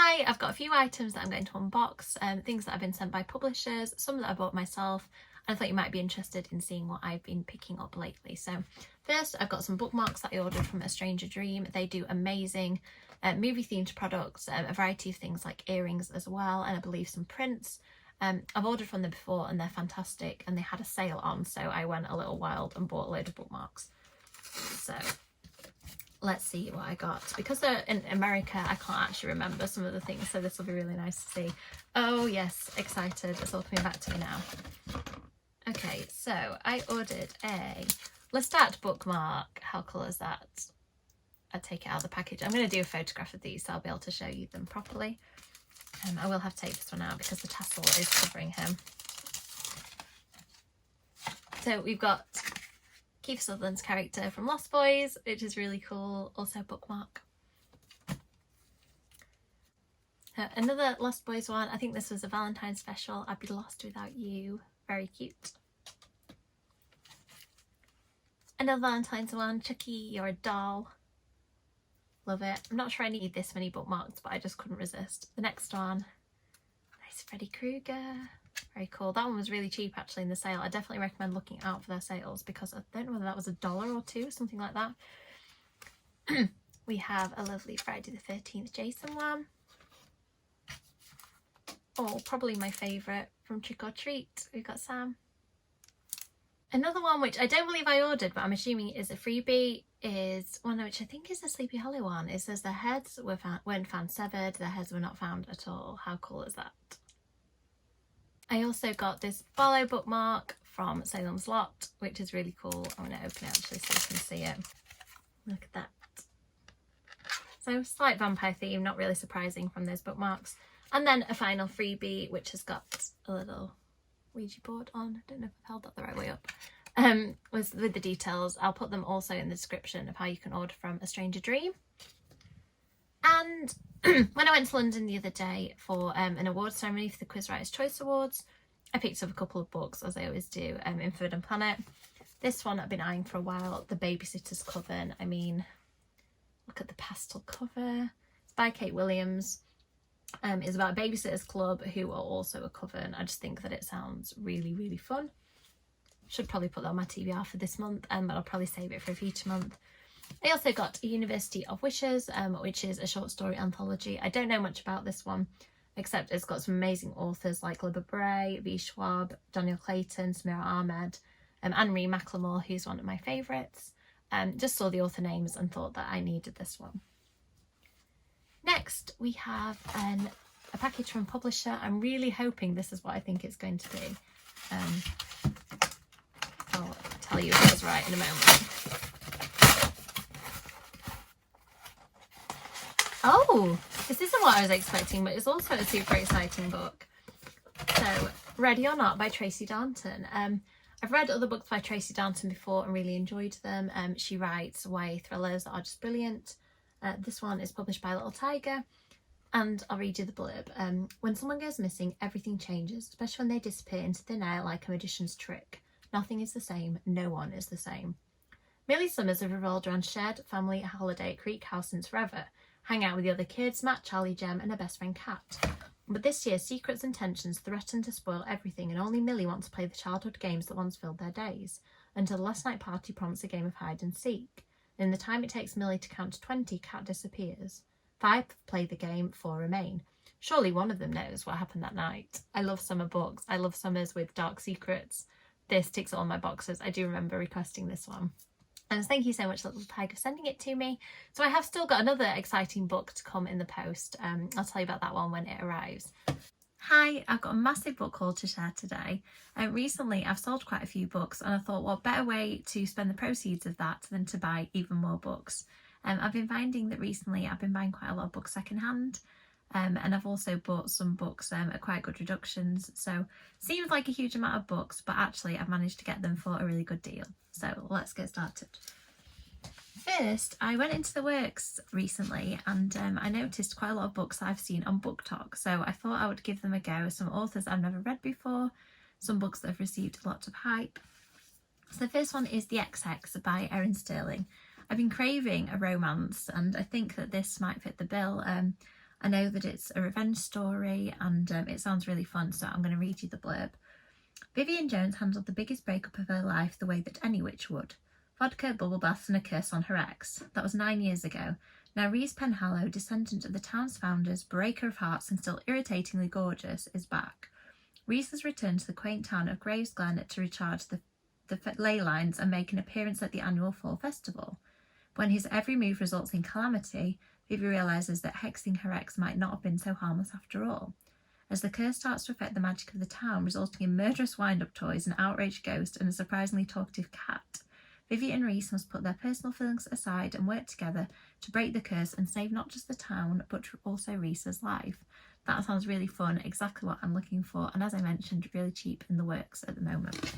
Hi, I've got a few items that I'm going to unbox, things that have been sent by publishers, some that I bought myself, and I thought you might be interested in seeing what I've been picking up lately. So first, I've got some bookmarks that I ordered from A Stranger Dream. They do amazing movie themed products, a variety of things like earrings as well, and I believe some prints. I've ordered from them before and they're fantastic, and they had a sale on, so I went a little wild and bought a load of bookmarks. So let's see what I got. Because they're in America, I can't actually remember some of the things, so this will be really nice to see. Oh yes, excited, it's all coming back to me now. Okay, so I ordered a Lestat bookmark. How cool is that? I take it out of the package. I'm going to do a photograph of these so I'll be able to show you them properly. I will have to take this one out because the tassel is covering him. So we've got Kiefer Sutherland's character from Lost Boys, which is really cool. Also bookmark. Another Lost Boys one. I think this was a Valentine's special. I'd be lost without you. Very cute. Another Valentine's one. Chucky, you're a doll. Love it. I'm not sure I need this many bookmarks, but I just couldn't resist. The next one. Nice Freddy Krueger. Very cool. That one was really cheap actually in the sale. I definitely recommend looking out for their sales because I don't know whether that was $1 or $2, something like that. We have a lovely Friday the 13th Jason one. Oh, probably my favourite from Trick or Treat. We've got Sam. Another one which I don't believe I ordered, but I'm assuming is a freebie, is one which I think is the Sleepy Hollow one. It says their heads weren't found severed, their heads were not found at all. How cool is that? I also got this Barlow bookmark from Salem's Lot, which is really cool. I'm going to open it actually so you can see it. Look at that. So slight vampire theme, not really surprising from those bookmarks. And then a final freebie, which has got a little Ouija board on. I don't know if I've held that the right way up. With the details. I'll put them also in the description of how you can order from A Stranger Dream. And when I went to London the other day for an awards ceremony for the Quiz Writers' Choice Awards, I picked up a couple of books, as I always do, in Forbidden Planet. This one I've been eyeing for a while, The Babysitter's Coven. I mean, look at the pastel cover. It's by Kate Williams. It's about a babysitter's club who are also a coven. I just think that it sounds really, really fun. Should probably put that on my TBR for this month, but I'll probably save it for a future month. I also got A University of Wishes, which is a short story anthology. I don't know much about this one, except it's got some amazing authors like Libba Bray, V. Schwab, Daniel Clayton, Samira Ahmed, Anne-Marie McLemore, who's one of my favourites. Just saw the author names and thought that I needed this one. Next, we have a package from a publisher. I'm really hoping this is what I think it's going to be. I'll tell you if I was right in a moment. Oh, this isn't what I was expecting, but it's also a super exciting book. So, Ready or Not by Tracy Darnton. I've read other books by Tracy Darnton before and really enjoyed them. She writes YA thrillers that are just brilliant. This one is published by Little Tiger, and I'll read you the blurb. When someone goes missing, everything changes, especially when they disappear into thin air like a magician's trick. Nothing is the same, no one is the same. Millie summers have revolved around shared family holiday at Creek House since forever. Hang out with the other kids, Matt, Charlie, Jem and her best friend Kat. But this year, secrets and tensions threaten to spoil everything, and only Millie wants to play the childhood games that once filled their days, until the last night party prompts a game of hide and seek. In the time it takes Millie to count to 20, Kat disappears. 5 play the game, 4 remain. Surely one of them knows what happened that night. I love summer books. I love summers with dark secrets. This ticks all my boxes. I do remember requesting this one. And thank you so much, Little Tiger, for sending it to me. So I have still got another exciting book to come in the post. I'll tell you about that one when it arrives. Hi, I've got a massive book haul to share today. Recently I've sold quite a few books and I thought what better way to spend the proceeds of that than to buy even more books. I've been finding that recently I've been buying quite a lot of books secondhand, and I've also bought some books at quite good reductions. So seems like a huge amount of books, but actually I've managed to get them for a really good deal. So let's get started. First, I went into the works recently and I noticed quite a lot of books that I've seen on BookTok, so I thought I would give them a go. Some authors I've never read before, some books that have received a lot of hype. So the first one is The XX by Erin Sterling. I've been craving a romance and I think that this might fit the bill. I know that it's a revenge story and it sounds really fun, so I'm going to read you the blurb. Vivian Jones handled the biggest breakup of her life the way that any witch would. Vodka, bubble baths and a curse on her ex. That was 9 years ago. Now Rhys Penhallow, descendant of the town's founders, breaker of hearts and still irritatingly gorgeous, is back. Rhys has returned to the quaint town of Gravesglen to recharge the ley lines and make an appearance at the annual fall festival. When his every move results in calamity, Vivi realises that hexing her ex might not have been so harmless after all. As the curse starts to affect the magic of the town, resulting in murderous wind-up toys, an outraged ghost and a surprisingly talkative cat, Vivi and Rhys must put their personal feelings aside and work together to break the curse and save not just the town, but also Rhys's life. That sounds really fun, exactly what I'm looking for, and as I mentioned, really cheap in the works at the moment.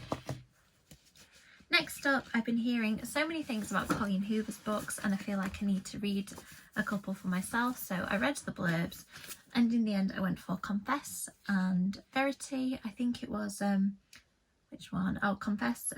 Next up, I've been hearing so many things about Colleen Hoover's books, and I feel like I need to read a couple for myself, so I read the blurbs, and in the end I went for Confess and Verity. I think it was, which one? Oh, Confess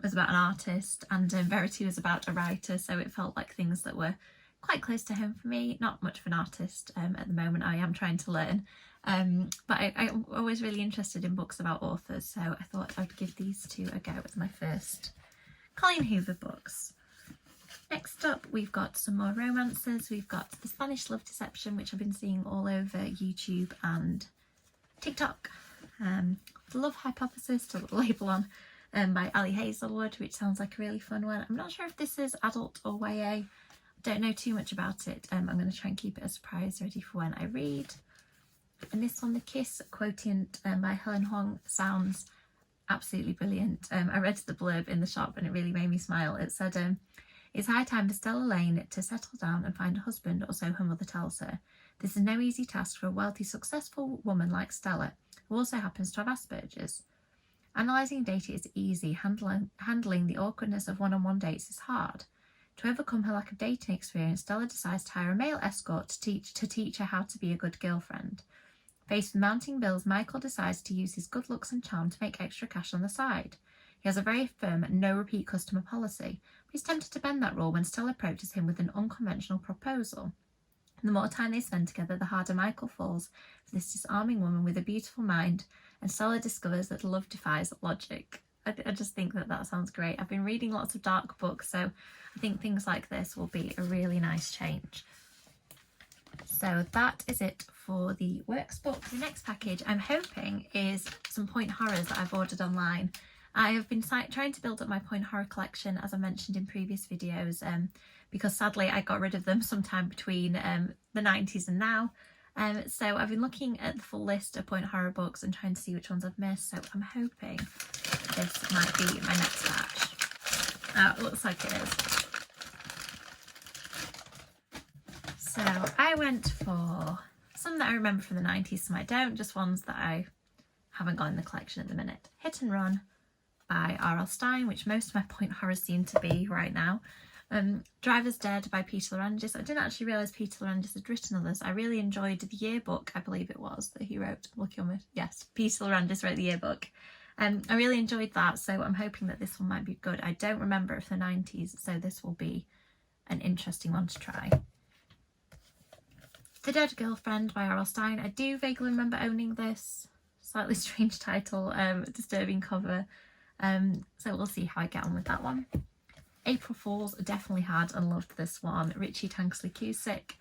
was about an artist, and Verity was about a writer, so it felt like things that were quite close to home for me. Not much of an artist at the moment. I am trying to learn, but I'm always really interested in books about authors, so I thought I'd give these two a go as my first Colleen Hoover books. Next up, we've got some more romances. We've got The Spanish Love Deception, which I've been seeing all over YouTube and TikTok. The Love Hypothesis, to the label on, by Ali Hazelwood, which sounds like a really fun one. I'm not sure if this is adult or YA. Don't know too much about it. I'm going to try and keep it a surprise ready for when I read. And this one, The Kiss Quotient by Helen Huang, sounds absolutely brilliant. I read the blurb in the shop and it really made me smile. It said, it's high time for Stella Lane to settle down and find a husband, or so her mother tells her. This is no easy task for a wealthy, successful woman like Stella, who also happens to have Asperger's. Analysing data is easy, handling the awkwardness of one-on-one dates is hard. To overcome her lack of dating experience, Stella decides to hire a male escort to teach her how to be a good girlfriend. Faced with mounting bills, Michael decides to use his good looks and charm to make extra cash on the side. He has a very firm no repeat customer policy, but he's tempted to bend that rule when Stella approaches him with an unconventional proposal. The more time they spend together, the harder Michael falls for this disarming woman with a beautiful mind, and Stella discovers that love defies logic. I just think that sounds great. I've been reading lots of dark books, so I think things like this will be a really nice change. So that is it for the works book. The next package I'm hoping is some point horrors that I've ordered online. I have been trying to build up my point horror collection, as I mentioned in previous videos, because sadly I got rid of them sometime between the 90s and now. So I've been looking at the full list of point horror books and trying to see which ones I've missed, so I'm hoping this might be my next batch. It looks like it is. So I went for some that I remember from the 90s, some I don't, just ones that I haven't got in the collection at the minute. Hit and Run by R.L. Stine, which most of my point horrors seem to be right now. Driver's Dead by Peter Lerangis. I didn't actually realise Peter Lerangis had written others. I really enjoyed the yearbook, I believe it was, that he wrote. Yes, Peter Lerangis wrote the yearbook. I really enjoyed that, so I'm hoping that this one might be good. I don't remember it from the 90s, so this will be an interesting one to try. The Dead Girlfriend by R.L. Stine. I do vaguely remember owning this. Slightly strange title, disturbing cover. So we'll see how I get on with that one. April Fools, definitely had and loved this one. Richie, Tankersley, Cusick.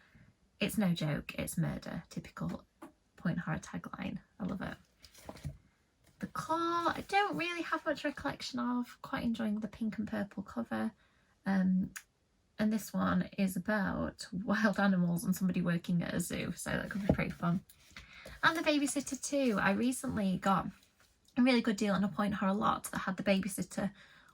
It's no joke, it's murder. Typical point horror tagline. I love it. The Claw, I don't really have much recollection of. Quite enjoying the pink and purple cover. And this one is about wild animals and somebody working at a zoo, so that could be pretty fun. And The Babysitter 2. I recently got a really good deal on a point horror lot that had The Babysitter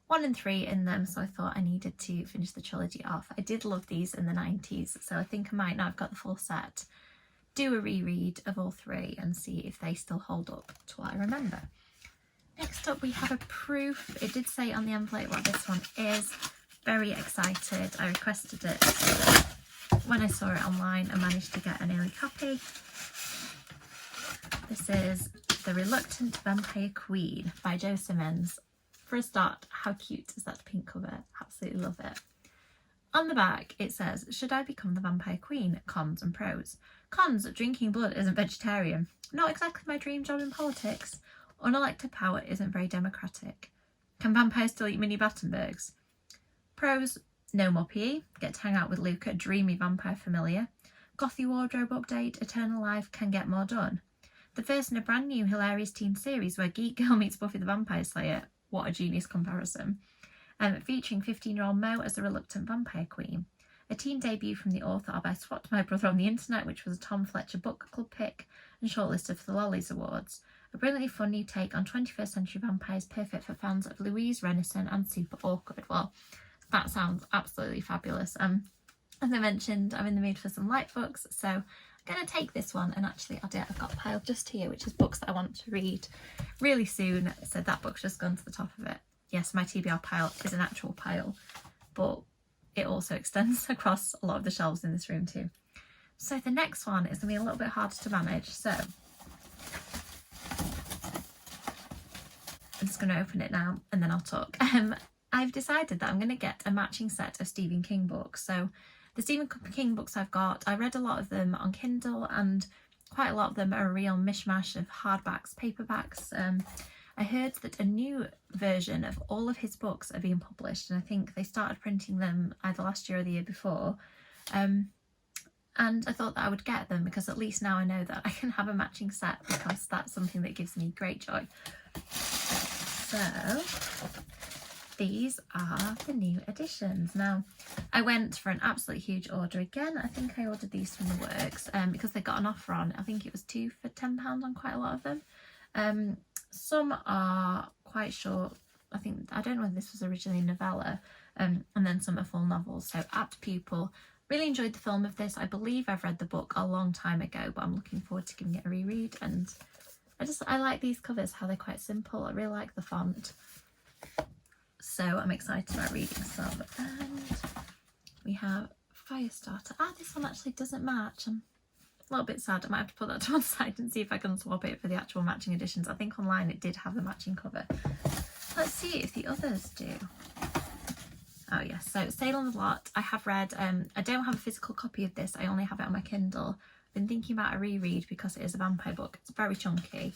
1 and 3 in them, so I thought I needed to finish the trilogy off. I did love these in the 90s, so I think I might, now I've got the full set, do a reread of all 3 and see if they still hold up to what I remember. Next up we have a proof. It did say on the envelope what this one is. Very excited. I requested it when I saw it online and managed to get an early copy. This is The Reluctant Vampire Queen by Jo Simmons. For a start, how cute is that pink cover? Absolutely love it. On the back it says, should I become the vampire queen? Cons and pros. Cons, drinking blood isn't vegetarian. Not exactly my dream job in politics. Unelected power isn't very democratic. Can vampires still eat mini Battenbergs? Pros, no more PE, get to hang out with Luca, dreamy vampire familiar. Gothy wardrobe update, eternal life, can get more done. The first in a brand new hilarious teen series where Geek Girl meets Buffy the Vampire Slayer. What a genius comparison. Featuring 15-year-old Mo as the reluctant vampire queen. A teen debut from the author of I Swapped My Brother on the Internet, which was a Tom Fletcher book club pick and shortlisted for the Lollies Awards. A brilliantly fun new take on 21st century vampires, perfect for fans of Louise, Renison and Super Awkward. Well, that sounds absolutely fabulous. As I mentioned, I'm in the mood for some light books, so I'm going to take this one and actually add it. I've got a pile just here, which is books that I want to read really soon, so that book's just gone to the top of it. Yes, my TBR pile is an actual pile, but it also extends across a lot of the shelves in this room too. So the next one is going to be a little bit harder to manage, so I'm just going to open it now and then I'll talk. I've decided that I'm going to get a matching set of Stephen King books. So the Stephen King books I've got, I read a lot of them on Kindle and quite a lot of them are a real mishmash of hardbacks, paperbacks. I heard that a new version of all of his books are being published, and I think they started printing them either last year or the year before. And I thought that I would get them because at least now I know that I can have a matching set, because that's something that gives me great joy. So these are the new editions. Now, I went for an absolutely huge order again. I think I ordered these from the works because they got an offer on. I think it was 2 for £10 on quite a lot of them. Some are quite short. I don't know whether this was originally a novella, and then some are full novels. So Apt Pupil. Really enjoyed the film of this. I believe I've read the book a long time ago, but I'm looking forward to giving it a reread. And I like these covers, how they're quite simple. I really like the font. So I'm excited about reading some. And we have Firestarter. This one actually doesn't match. I'm a little bit sad. I might have to put that to one side and see if I can swap it for the actual matching editions. I think online it did have the matching cover. Let's see if the others do. Oh yes, so Salem the Lot I have read. I don't have a physical copy of this. I only have it on my Kindle. I've been thinking about a reread because it is a vampire book. It's very chunky,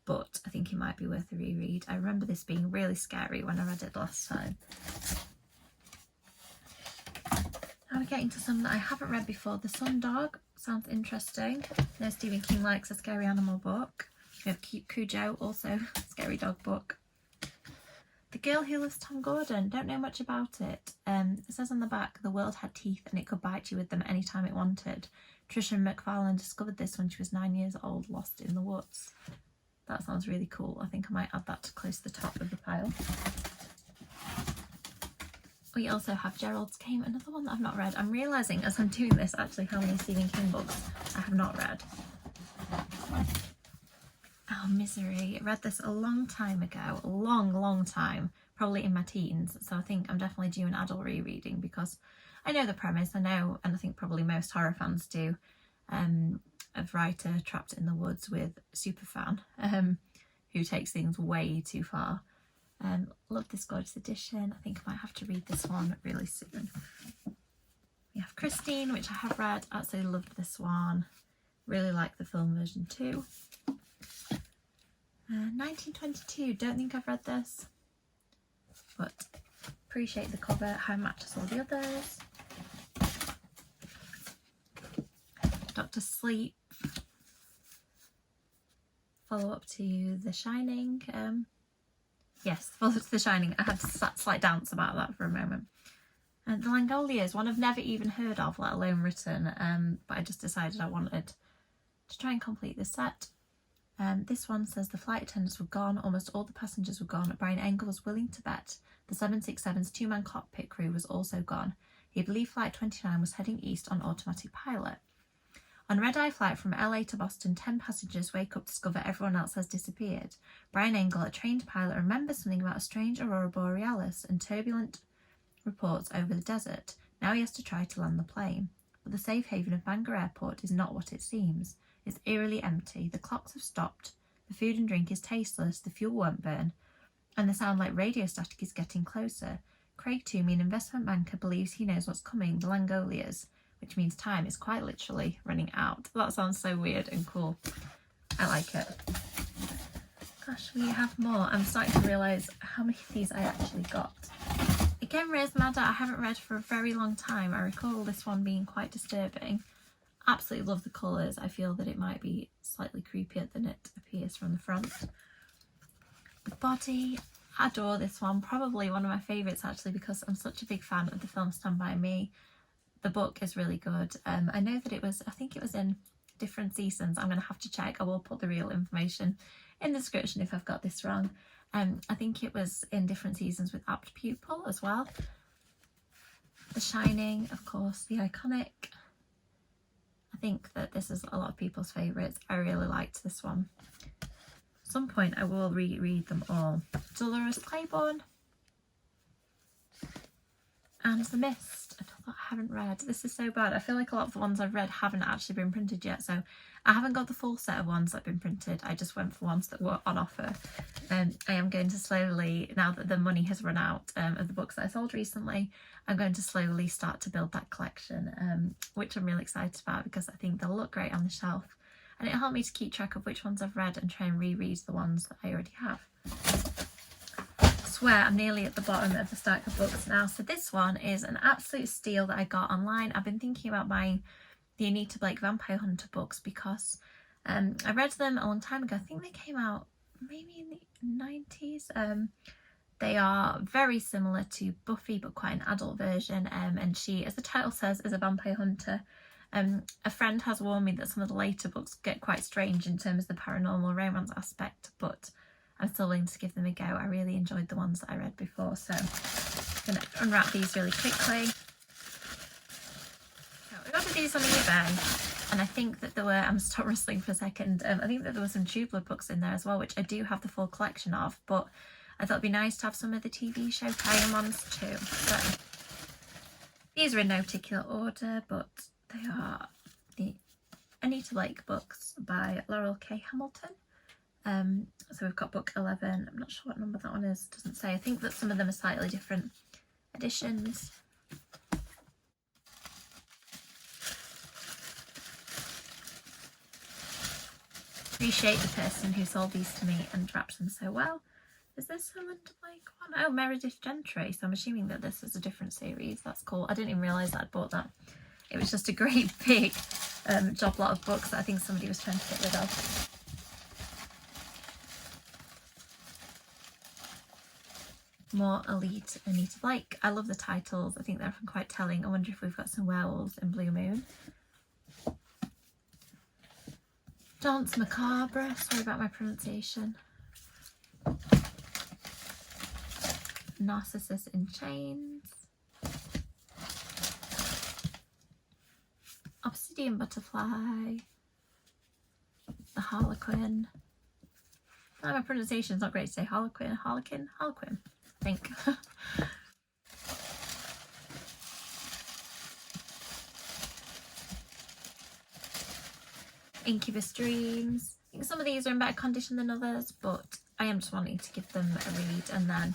but I think it might be worth a reread. I remember this being really scary when I read it last time. Now we're getting to some that I haven't read before. The Sundog sounds interesting. No, Stephen King likes a scary animal book. We have Cujo, also a scary dog book. The Girl Who Loves Tom Gordon. Don't know much about it. It says on the back, the world had teeth and it could bite you with them anytime it wanted. Trisha McFarlane discovered this when she was 9 years old, lost in the woods. That sounds really cool. I think I might add that to close to the top of the pile. We also have Gerald's Game, another one that I've not read. I'm realising as I'm doing this actually how many Stephen King books I have not read. Oh, Misery. I read this a long time ago. A long time. Probably in my teens. So I think I'm definitely due an adult rereading because I know the premise. I know, and I think probably most horror fans do, of writer trapped in the woods with superfan who takes things way too far. Love this gorgeous edition. I think I might have to read this one really soon. We have Christine, which I have read. Absolutely loved this one. Really like the film version too. 1922. Don't think I've read this, but appreciate the cover. How it matches all the others. Dr. Sleep. Follow up to The Shining. Yes, follow up to The Shining. I had a slight dance about that for a moment. And The Langoliers, one I've never even heard of, let alone written, but I just decided I wanted to try and complete this set. This one says the flight attendants were gone, almost all the passengers were gone. Brian Engel was willing to bet the 767's two-man cockpit crew was also gone. He believed Flight 29 was heading east on automatic pilot. On red-eye flight from LA to Boston, 10 passengers wake up to discover everyone else has disappeared. Brian Engel, a trained pilot, remembers something about a strange aurora borealis and turbulent reports over the desert. Now he has to try to land the plane. But the safe haven of Bangor Airport is not what it seems. It's eerily empty. The clocks have stopped. The food and drink is tasteless. The fuel won't burn. And the sound like radio static is getting closer. Craig Toomey, an investment banker, believes he knows what's coming. The Langoliers, which means time is quite literally running out. That sounds so weird and cool. I like it. Gosh, we have more. I'm starting to realise how many of these I actually got. Again, Reyes Madder, I haven't read for a very long time. I recall this one being quite disturbing. Absolutely love the colours. I feel that it might be slightly creepier than it appears from the front. The body, adore this one. Probably one of my favourites actually, because I'm such a big fan of the film Stand By Me. The book is really good. I know that I think it was in different seasons. I'm going to have to check. I will put the real information in the description if I've got this wrong. I think it was in different seasons with Apt Pupil as well. The Shining, of course, the iconic. I think that this is a lot of people's favourites. I really liked this one. At some point I will reread them all. Dolores Claiborne and The Mist, another I haven't read. This is so bad. I feel like a lot of the ones I've read haven't actually been printed yet, so I haven't got the full set of ones that have been printed. I just went for ones that were on offer. I am going to slowly, now that the money has run out of the books that I sold recently, I'm going to slowly start to build that collection, which I'm really excited about because I think they'll look great on the shelf. And it'll help me to keep track of which ones I've read and try and reread the ones that I already have. I swear I'm nearly at the bottom of the stack of books now. So this one is an absolute steal that I got online. I've been thinking about buying the Anita Blake Vampire Hunter books because I read them a long time ago. I think they came out maybe in the 90s. They are very similar to Buffy, but quite an adult version. And she, as the title says, is a vampire hunter. A friend has warned me that some of the later books get quite strange in terms of the paranormal romance aspect, but I'm still willing to give them a go. I really enjoyed the ones that I read before, so I'm going to unwrap these really quickly. So I got these on eBay, and I think that there were, I'm stop rustling for a second, I think that there were some True Blood books in there as well, which I do have the full collection of, but I thought it'd be nice to have some of the TV show tie-in ones too. So these are in no particular order, but they are the Anita Blake books by Laurel K. Hamilton. So we've got book 11. I'm not sure what number that one is. It doesn't say. I think that some of them are slightly different editions. Appreciate the person who sold these to me and wrapped them so well. Is this a Linda Blake one? Oh, Meredith Gentry. So I'm assuming that this is a different series. That's cool. I didn't even realise that I'd bought that. It was just a great big job lot of books that I think somebody was trying to get rid of. More Elite Anita Blake. I love the titles. I think they're often quite telling. I wonder if we've got some werewolves in Blue Moon. Dance Macabre. Sorry about my pronunciation. Narcissus in Chains. Obsidian Butterfly. The Harlequin. Oh, my pronunciation is not great to say. Harlequin, Harlequin, Harlequin, I think. Incubus Dreams. I think some of these are in better condition than others, but I am just wanting to give them a read, and then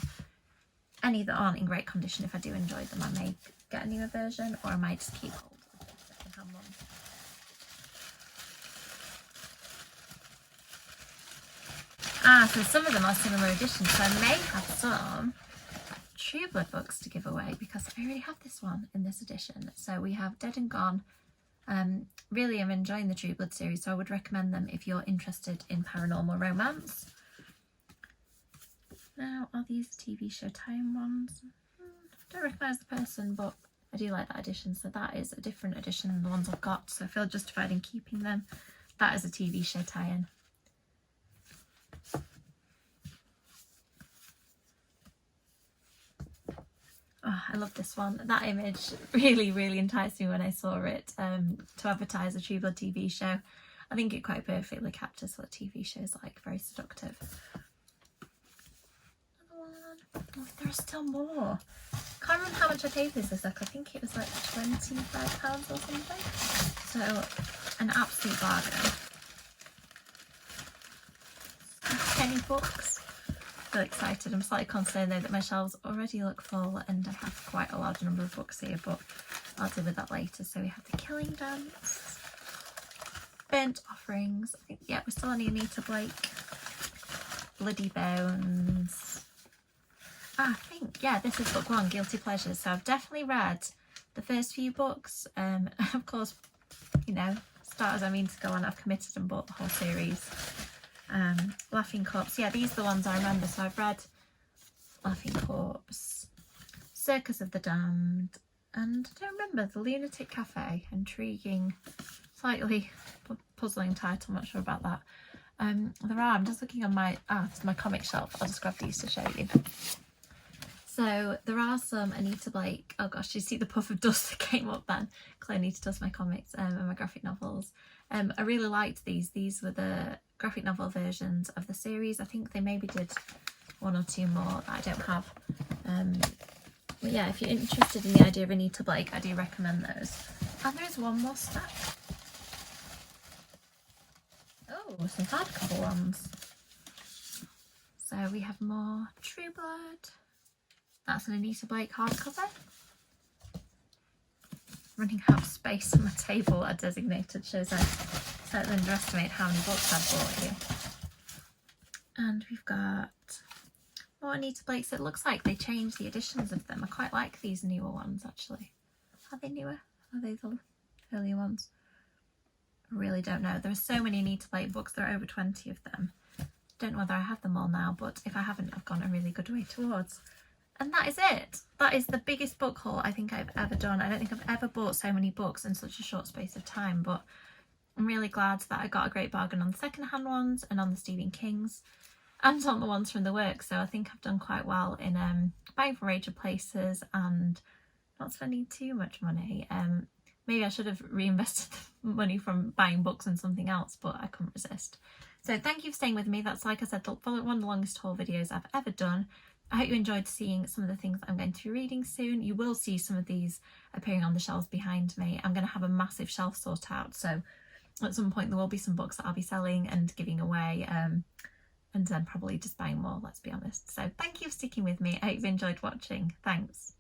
any that aren't in great condition, if I do enjoy them, I may get a newer version, or I might just keep hold of the second-hand ones. So some of them are similar editions, so I may have some True Blood books to give away because I already have this one in this edition. So we have Dead and Gone. Really am enjoying the True Blood series, so I would recommend them if you're interested in paranormal romance. Now, are these TV show time ones? Don't recognise the person, but I do like that edition, so that is a different edition than the ones I've got, so I feel justified in keeping them. That is a TV show tie-in. Oh, I love this one. That image really enticed me when I saw it to advertise a True Blood TV show. I think it quite perfectly captures what a TV show is like, very seductive. Another one. Oh, there are still more. Can't remember how much I paid for this. I think it was like £25 or something. So, an absolute bargain. Penny books. Really excited. I'm slightly concerned though that my shelves already look full and I have quite a large number of books here, but I'll deal with that later. So we have The Killing Dance, Burnt Offerings. I think, yeah, we're still on the Anita Blake. Bloody Bones. I think, yeah, this is book 1, Guilty Pleasures. So I've definitely read the first few books. Of course, you know, start as I mean to go on, I've committed and bought the whole series. Laughing Corpse, yeah, these are the ones I remember. So I've read Laughing Corpse, Circus of the Damned, and I don't remember, The Lunatic Cafe. Intriguing, slightly puzzling title, I'm not sure about that. I'm just looking on my comic shelf. I'll just grab these to show you. So there are some Anita Blake, oh gosh, you see the puff of dust that came up then? Because Anita does my comics and my graphic novels. I really liked these. These were the graphic novel versions of the series. I think they maybe did 1 or 2 more that I don't have. But yeah, if you're interested in the idea of Anita Blake, I do recommend those. And there is one more stack. Oh, some hardcover ones. So we have more True Blood. That's an Anita Blake hardcover. Running out of space on my table at designated shows I certainly underestimate how many books I've bought here. And we've got more Anita Blakes. It looks like they changed the editions of them. I quite like these newer ones actually. Are they newer? Are they the earlier ones? I really don't know. There are so many Anita Blake books. There are over 20 of them. Don't know whether I have them all now, but if I haven't, I've gone a really good way towards. And that is it. That is the biggest book haul I think I've ever done. I don't think I've ever bought so many books in such a short space of time, but I'm really glad that I got a great bargain on the second-hand ones and on the Stephen Kings and on the ones from the work. So I think I've done quite well in buying from Rachel Places and not spending too much money. Maybe I should have reinvested the money from buying books and something else, but I couldn't resist. So thank you for staying with me. That's, like I said, one of the longest haul videos I've ever done. I hope you enjoyed seeing some of the things that I'm going to be reading soon. You will see some of these appearing on the shelves behind me. I'm going to have a massive shelf sort out, so at some point there will be some books that I'll be selling and giving away, and then probably just buying more, let's be honest. So thank you for sticking with me. I hope you've enjoyed watching. Thanks.